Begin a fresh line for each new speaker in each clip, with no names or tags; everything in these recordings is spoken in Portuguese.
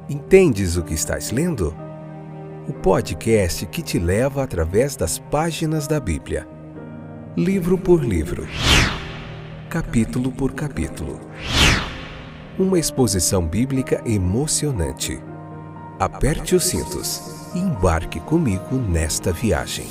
Entendes o que estás lendo? O podcast que te leva através das páginas da Bíblia, livro por livro, capítulo por capítulo. Uma exposição bíblica emocionante. Aperte os cintos e embarque comigo nesta viagem.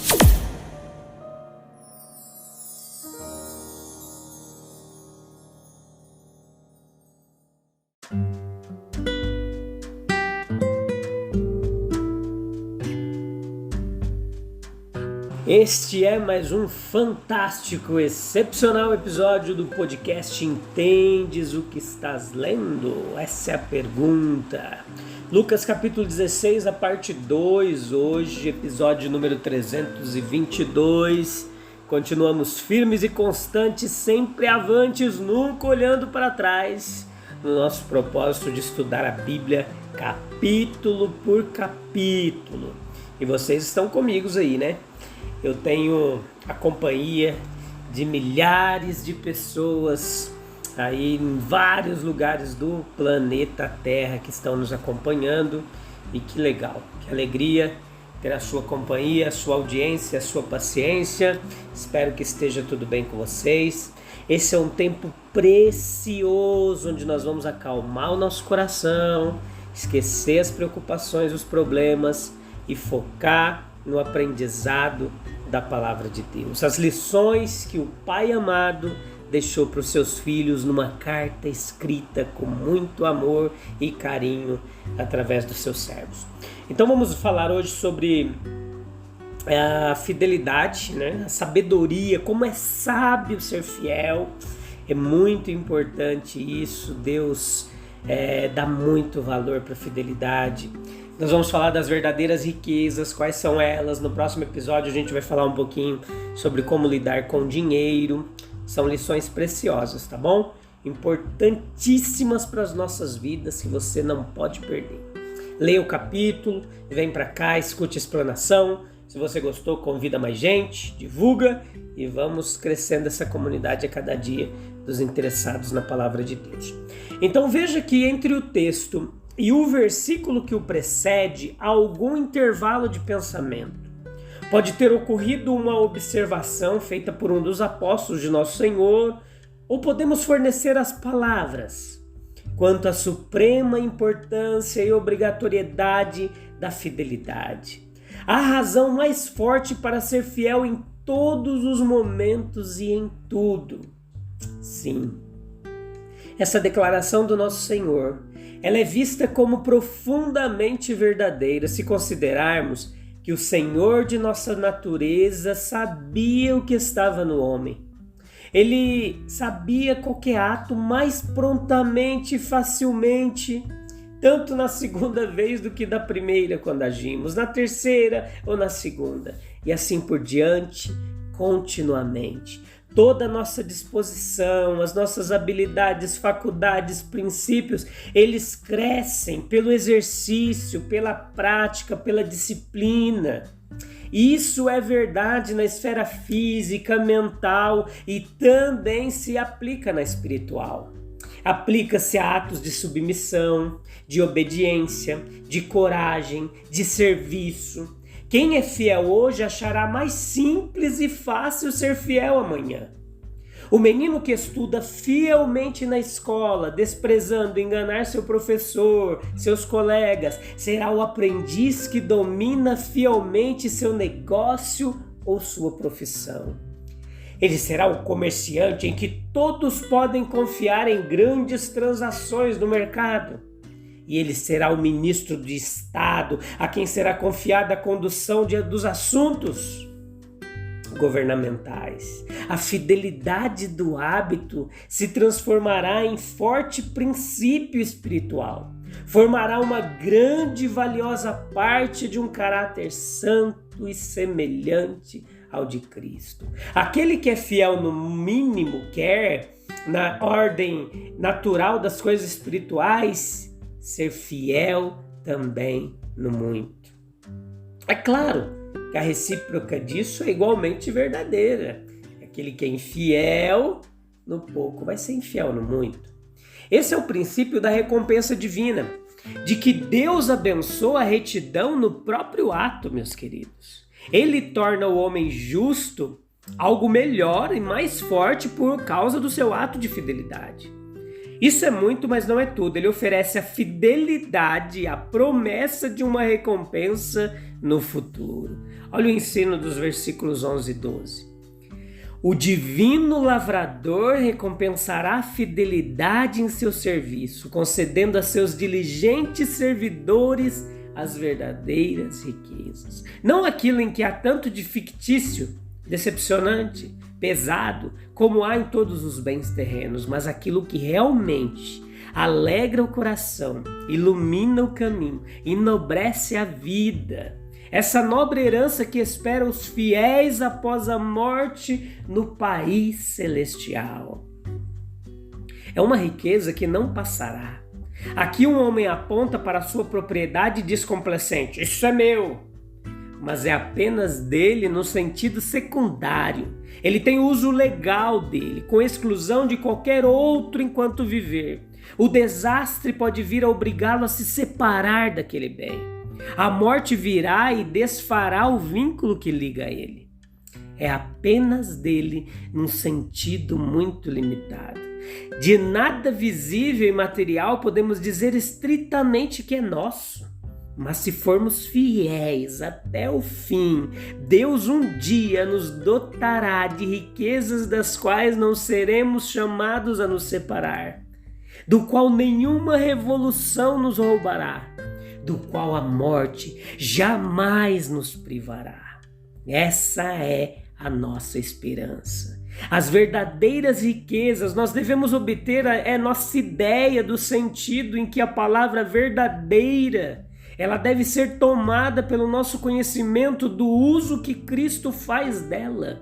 Este é mais um fantástico, excepcional episódio do podcast Entendes o que estás lendo? Essa é a pergunta. Lucas capítulo 16, a parte 2, hoje, episódio número 322. Continuamos firmes e constantes, sempre avantes, nunca olhando para trás, no nosso propósito de estudar a Bíblia capítulo por capítulo. E vocês estão comigo aí, né? Eu tenho a companhia de milhares de pessoas aí em vários lugares do planeta Terra que estão nos acompanhando. E que legal, que alegria ter a sua companhia, a sua audiência, a sua paciência. Espero que esteja tudo bem com vocês. Esse é um tempo precioso onde nós vamos acalmar o nosso coração, esquecer as preocupações, os problemas e focar no aprendizado da palavra de Deus. As lições que o Pai amado deixou para os seus filhos numa carta escrita com muito amor e carinho através dos seus servos. Então vamos falar hoje sobre a fidelidade, né? A sabedoria, como é sábio ser fiel. É muito importante isso. Deus dá muito valor para a fidelidade. Nós vamos falar das verdadeiras riquezas, quais são elas. No próximo episódio a gente vai falar um pouquinho sobre como lidar com dinheiro. São lições preciosas, tá bom? Importantíssimas para as nossas vidas que você não pode perder. Leia o capítulo, vem para cá, escute a explanação. Se você gostou, convida mais gente, divulga e vamos crescendo essa comunidade a cada dia dos interessados na palavra de Deus. Então veja que entre o texto e o versículo que o precede, há algum intervalo de pensamento. Pode ter ocorrido uma observação feita por um dos apóstolos de Nosso Senhor, ou podemos fornecer as palavras quanto à suprema importância e obrigatoriedade da fidelidade. A razão mais forte para ser fiel em todos os momentos e em tudo. Sim, essa declaração do Nosso Senhor, ela é vista como profundamente verdadeira se considerarmos que o Senhor de nossa natureza sabia o que estava no homem. Ele sabia qualquer ato mais prontamente e facilmente, tanto na segunda vez do que da primeira quando agimos, na terceira ou na segunda, e assim por diante, continuamente. Toda a nossa disposição, as nossas habilidades, faculdades, princípios, eles crescem pelo exercício, pela prática, pela disciplina. Isso é verdade na esfera física, mental e também se aplica na espiritual. Aplica-se a atos de submissão, de obediência, de coragem, de serviço. Quem é fiel hoje achará mais simples e fácil ser fiel amanhã. O menino que estuda fielmente na escola, desprezando enganar seu professor, seus colegas, será o aprendiz que domina fielmente seu negócio ou sua profissão. Ele será o comerciante em que todos podem confiar em grandes transações no mercado. E ele será o ministro de Estado, a quem será confiada a condução dos assuntos governamentais. A fidelidade do hábito se transformará em forte princípio espiritual. Formará uma grande e valiosa parte de um caráter santo e semelhante ao de Cristo. Aquele que é fiel no mínimo, quer, na ordem natural das coisas espirituais, ser fiel também no muito. É claro que a recíproca disso é igualmente verdadeira. Aquele que é infiel no pouco vai ser infiel no muito. Esse é o princípio da recompensa divina. de que Deus abençoa a retidão no próprio ato, meus queridos. Ele torna o homem justo algo melhor e mais forte por causa do seu ato de fidelidade. Isso é muito, mas não é tudo. Ele oferece a fidelidade, a promessa de uma recompensa no futuro. Olha o ensino dos versículos 11 e 12. O divino lavrador recompensará a fidelidade em seu serviço, concedendo a seus diligentes servidores as verdadeiras riquezas. Não aquilo em que há tanto de fictício, decepcionante, pesado, como há em todos os bens terrenos, mas aquilo que realmente alegra o coração, ilumina o caminho, enobrece a vida. Essa nobre herança que espera os fiéis após a morte no país celestial. É uma riqueza que não passará. Aqui um homem aponta para a sua propriedade e diz complacente: isso é meu. Mas é apenas dele no sentido secundário. Ele tem uso legal dele, com exclusão de qualquer outro enquanto viver. O desastre pode vir a obrigá-lo a se separar daquele bem. A morte virá e desfará o vínculo que liga a ele. É apenas dele num sentido muito limitado. De nada visível e material podemos dizer estritamente que é nosso. Mas se formos fiéis até o fim, Deus um dia nos dotará de riquezas das quais não seremos chamados a nos separar, do qual nenhuma revolução nos roubará, do qual a morte jamais nos privará. Essa é a nossa esperança. As verdadeiras riquezas nós devemos obter nossa ideia do sentido em que a palavra verdadeira ela deve ser tomada pelo nosso conhecimento do uso que Cristo faz dela.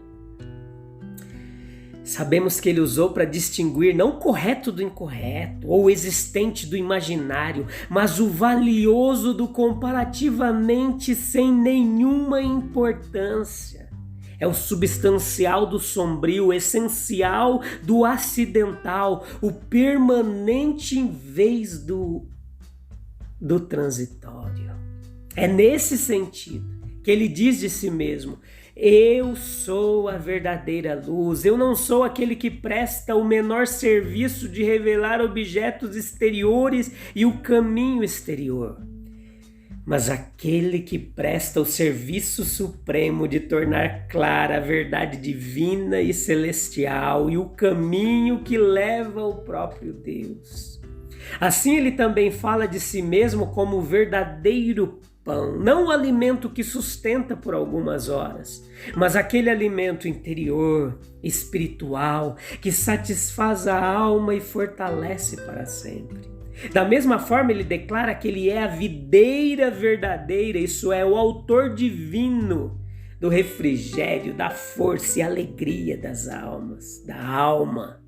Sabemos que ele usou para distinguir não o correto do incorreto, ou o existente do imaginário, mas o valioso do comparativamente sem nenhuma importância. É o substancial do sombrio, o essencial do acidental, o permanente em vez do transitório. É nesse sentido que ele diz de si mesmo: eu sou a verdadeira luz, eu não sou aquele que presta o menor serviço de revelar objetos exteriores e o caminho exterior, mas aquele que presta o serviço supremo de tornar clara a verdade divina e celestial e o caminho que leva ao próprio Deus. Assim ele também fala de si mesmo como o verdadeiro pão, não o alimento que sustenta por algumas horas, mas aquele alimento interior, espiritual, que satisfaz a alma e fortalece para sempre. Da mesma forma, ele declara que ele é a videira verdadeira, isso é, o autor divino do refrigério, da força e alegria das almas, da alma.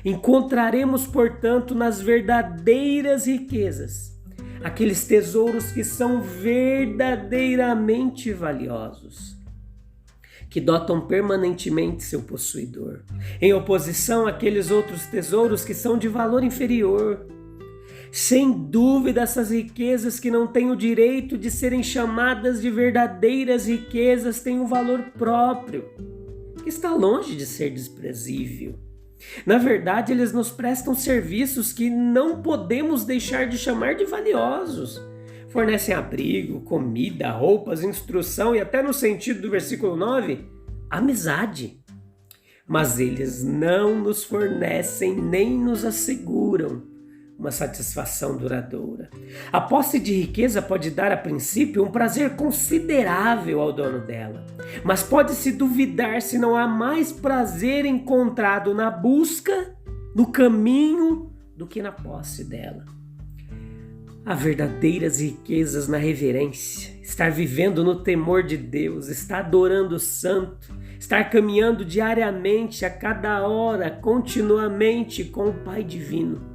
Encontraremos, portanto, nas verdadeiras riquezas, aqueles tesouros que são verdadeiramente valiosos, que dotam permanentemente seu possuidor, em oposição àqueles outros tesouros que são de valor inferior. Sem dúvida, essas riquezas que não têm o direito de serem chamadas de verdadeiras riquezas têm um valor próprio, que está longe de ser desprezível. Na verdade, eles nos prestam serviços que não podemos deixar de chamar de valiosos. Fornecem abrigo, comida, roupas, instrução e até no sentido do versículo 9, amizade. Mas eles não nos fornecem nem nos asseguram uma satisfação duradoura. A posse de riqueza pode dar a princípio um prazer considerável ao dono dela, mas pode-se duvidar se não há mais prazer encontrado na busca, no caminho, do que na posse dela. Há verdadeiras riquezas na reverência, estar vivendo no temor de Deus, estar adorando o Santo, estar caminhando diariamente, a cada hora, continuamente com o Pai Divino.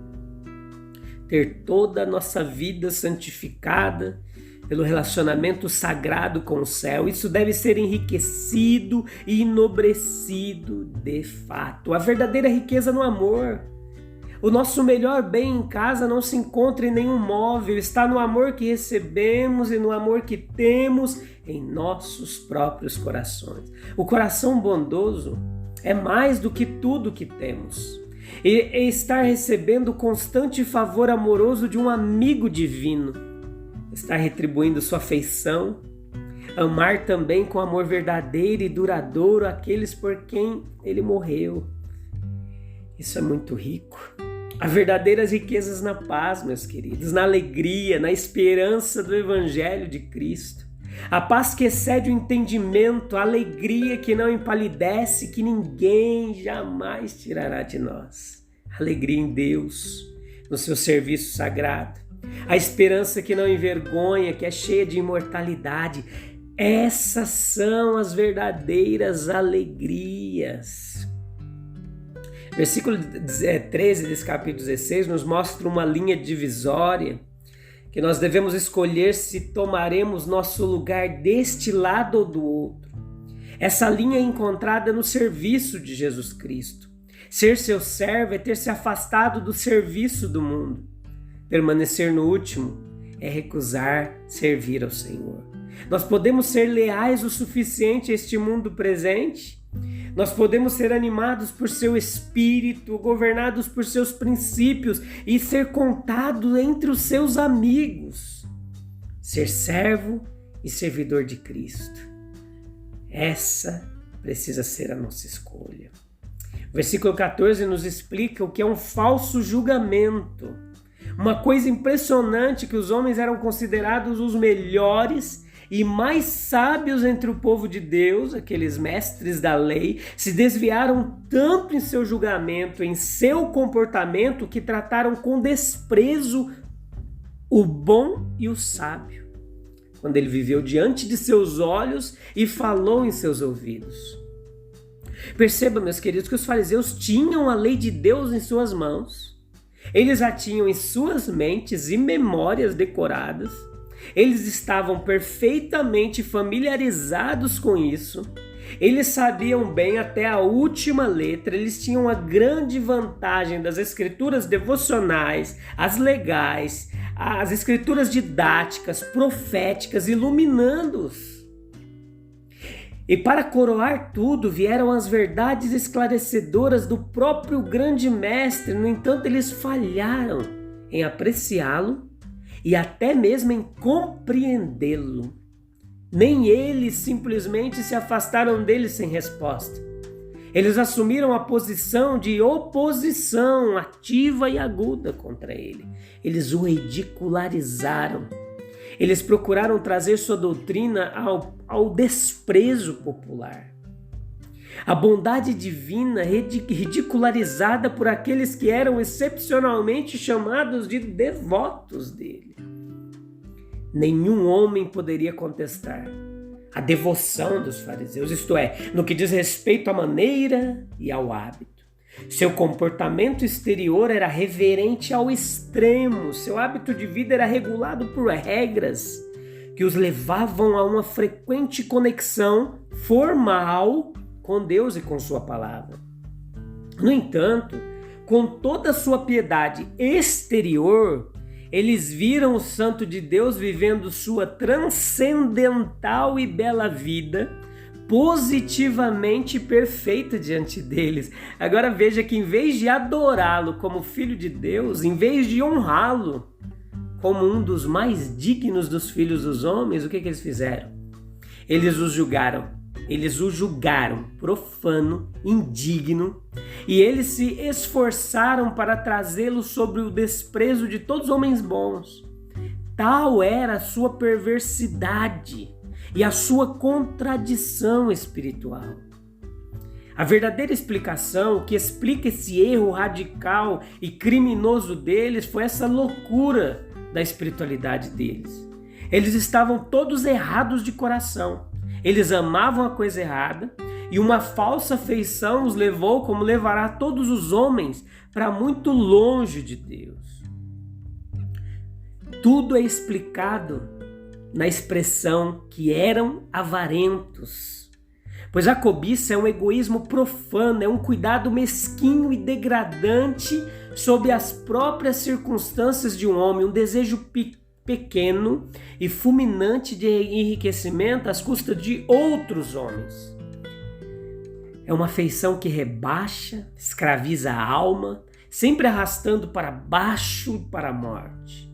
Ter toda a nossa vida santificada pelo relacionamento sagrado com o céu, isso deve ser enriquecido e enobrecido de fato. A verdadeira riqueza no amor, O nosso melhor bem em casa não se encontra em nenhum móvel, está no amor que recebemos e no amor que temos em nossos próprios corações. O coração bondoso é mais do que tudo que temos. E estar recebendo o constante favor amoroso de um amigo divino, estar retribuindo sua afeição, amar também com amor verdadeiro e duradouro aqueles por quem ele morreu. Isso é muito rico. Há verdadeiras riquezas na paz, meus queridos, na alegria, na esperança do Evangelho de Cristo. A paz que excede o entendimento, a alegria que não empalidece, que ninguém jamais tirará de nós. Alegria em Deus, no seu serviço sagrado. A esperança que não envergonha, que é cheia de imortalidade. Essas são as verdadeiras alegrias. Versículo 13 desse capítulo 16 nos mostra uma linha divisória que nós devemos escolher se tomaremos nosso lugar deste lado ou do outro. Essa linha é encontrada no serviço de Jesus Cristo. Ser seu servo é ter se afastado do serviço do mundo. Permanecer no último é recusar servir ao Senhor. Nós podemos ser leais o suficiente a este mundo presente. Nós podemos ser animados por seu espírito, governados por seus princípios e ser contados entre os seus amigos. Ser servo e servidor de Cristo. Essa precisa ser a nossa escolha. O versículo 14 nos explica o que é um falso julgamento. Uma coisa impressionante que os homens eram considerados os melhores e mais sábios entre o povo de Deus, aqueles mestres da lei, se desviaram tanto em seu julgamento, em seu comportamento, que trataram com desprezo o bom e o sábio, quando ele viveu diante de seus olhos e falou em seus ouvidos. Perceba, meus queridos, que os fariseus tinham a lei de Deus em suas mãos, eles a tinham em suas mentes e memórias decoradas. Eles estavam perfeitamente familiarizados com isso. Eles sabiam bem até a última letra. Eles tinham a grande vantagem das escrituras devocionais, as legais, as escrituras didáticas, proféticas, iluminando-os. E para coroar tudo, vieram as verdades esclarecedoras do próprio grande mestre. No entanto, eles falharam em apreciá-lo e até mesmo em compreendê-lo. Nem eles simplesmente se afastaram dele sem resposta. Eles assumiram a posição de oposição ativa e aguda contra ele. Eles o ridicularizaram. Eles procuraram trazer sua doutrina ao desprezo popular. A bondade divina ridicularizada por aqueles que eram excepcionalmente chamados de devotos dele. Nenhum homem poderia contestar a devoção dos fariseus, isto é, no que diz respeito à maneira e ao hábito. Seu comportamento exterior era reverente ao extremo, seu hábito de vida era regulado por regras que os levavam a uma frequente conexão formal com Deus e com sua palavra. No entanto, com toda a sua piedade exterior, eles viram o santo de Deus vivendo sua transcendental e bela vida, positivamente perfeita diante deles. Agora veja que em vez de adorá-lo como filho de Deus, em vez de honrá-lo como um dos mais dignos dos filhos dos homens, o que eles fizeram? Eles o julgaram profano, indigno, e eles se esforçaram para trazê-lo sobre o desprezo de todos os homens bons. Tal era a sua perversidade e a sua contradição espiritual. A verdadeira explicação que explica esse erro radical e criminoso deles foi essa loucura da espiritualidade deles. Eles estavam todos errados de coração. Eles amavam a coisa errada e uma falsa afeição os levou, como levará todos os homens, para muito longe de Deus. Tudo é explicado na expressão que eram avarentos. Pois a cobiça é um egoísmo profano, é um cuidado mesquinho e degradante sobre as próprias circunstâncias de um homem, um desejo pequeno e fulminante de enriquecimento às custas de outros homens. É uma afeição que rebaixa, escraviza a alma, sempre arrastando para baixo e para a morte.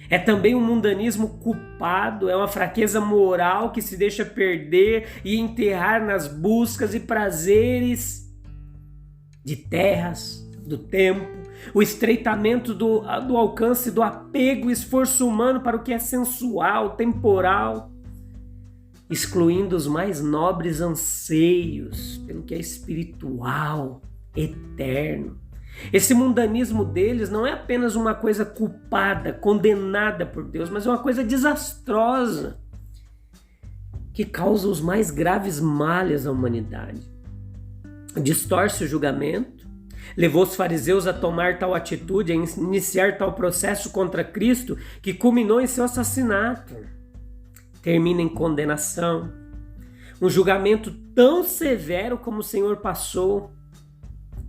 É também um mundanismo culpado, é uma fraqueza moral que se deixa perder e enterrar nas buscas e prazeres de terras, do tempo, o estreitamento do alcance do apego e esforço humano para o que é sensual, temporal, excluindo os mais nobres anseios pelo que é espiritual, eterno. Esse mundanismo deles não é apenas uma coisa culpada, condenada por Deus, mas é uma coisa desastrosa que causa os mais graves males à humanidade. Distorce o julgamento, levou os fariseus a tomar tal atitude, a iniciar tal processo contra Cristo que culminou em seu assassinato. Termina em condenação. Um julgamento tão severo como o Senhor passou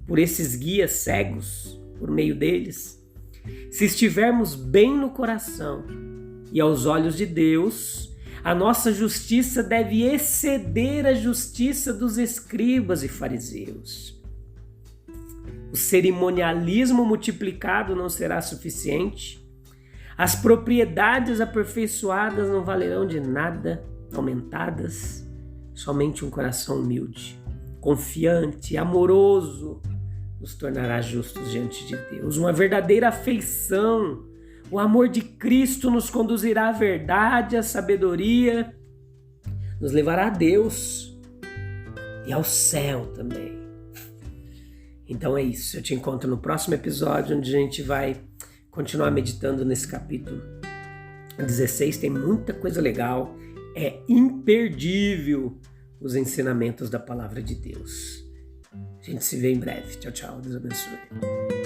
por esses guias cegos, por meio deles. Se estivermos bem no coração e aos olhos de Deus, a nossa justiça deve exceder a justiça dos escribas e fariseus. O cerimonialismo multiplicado não será suficiente. As propriedades aperfeiçoadas não valerão de nada, aumentadas. Somente um coração humilde, confiante, amoroso, nos tornará justos diante de Deus. Uma verdadeira afeição, o amor de Cristo nos conduzirá à verdade, à sabedoria, nos levará a Deus e ao céu também. Então é isso, eu te encontro no próximo episódio, onde a gente vai continuar meditando nesse capítulo 16, tem muita coisa legal, é imperdível os ensinamentos da palavra de Deus. A gente se vê em breve. Tchau, tchau. Deus abençoe.